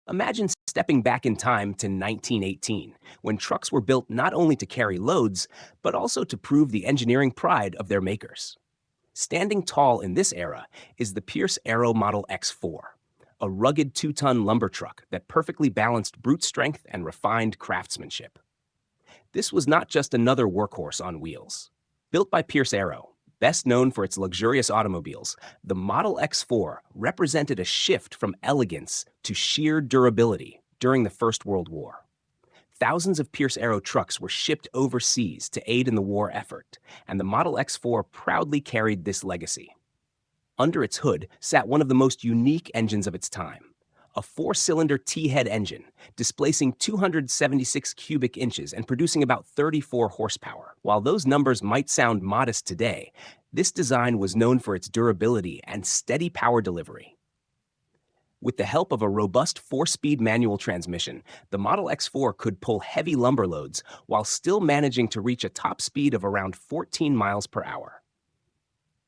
Imagine stepping back in time to 1918, when trucks were built not only to carry loads, but also to prove the engineering pride of their makers. Standing tall in this era is the Pierce Arrow Model X-4, a rugged 2-ton lumber truck that perfectly balanced brute strength and refined craftsmanship. This was not just another workhorse on wheels. Built by Pierce Arrow, best known for its luxurious automobiles, the Model X-4 represented a shift from elegance to sheer durability during the First World War. Thousands of Pierce Arrow trucks were shipped overseas to aid in the war effort, and the Model X-4 proudly carried this legacy. Under its hood sat one of the most unique engines of its time, a 4-cylinder T-head engine, displacing 276 cubic inches and producing about 34 horsepower. While those numbers might sound modest today, this design was known for its durability and steady power delivery. With the help of a robust 4-speed manual transmission, the Model X-4 could pull heavy lumber loads while still managing to reach a top speed of around 14 miles per hour.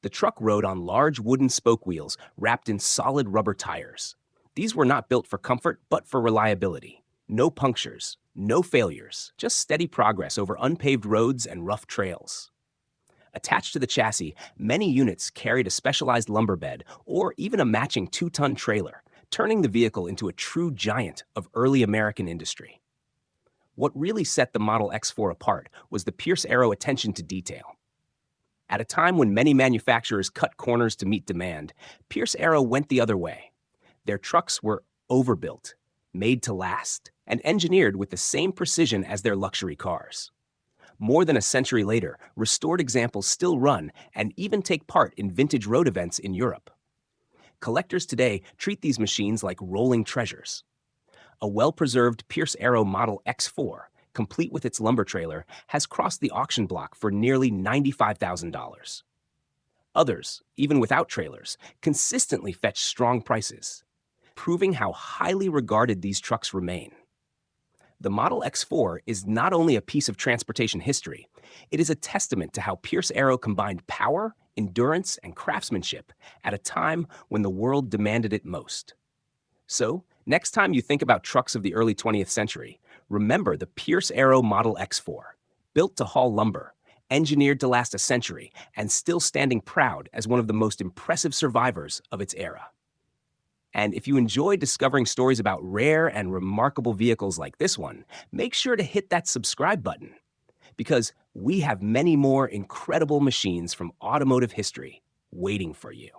The truck rode on large wooden spoke wheels wrapped in solid rubber tires. These were not built for comfort, but for reliability. No punctures, no failures, just steady progress over unpaved roads and rough trails. Attached to the chassis, many units carried a specialized lumber bed or even a matching 2-ton trailer, turning the vehicle into a true giant of early American industry. What really set the Model X-4 apart was the Pierce Arrow attention to detail. At a time when many manufacturers cut corners to meet demand, Pierce Arrow went the other way. Their trucks were overbuilt, made to last, and engineered with the same precision as their luxury cars. More than a century later, restored examples still run and even take part in vintage road events in Europe. Collectors today treat these machines like rolling treasures. A well-preserved Pierce Arrow Model X-4, complete with its lumber trailer, has crossed the auction block for nearly $95,000. Others, even without trailers, consistently fetch strong prices, proving how highly regarded these trucks remain. The Model X-4 is not only a piece of transportation history, it is a testament to how Pierce Arrow combined power, endurance, and craftsmanship at a time when the world demanded it most. So, next time you think about trucks of the early 20th century, remember the Pierce Arrow Model X-4, built to haul lumber, engineered to last a century, and still standing proud as one of the most impressive survivors of its era. And if you enjoy discovering stories about rare and remarkable vehicles like this one, make sure to hit that subscribe button, because we have many more incredible machines from automotive history waiting for you.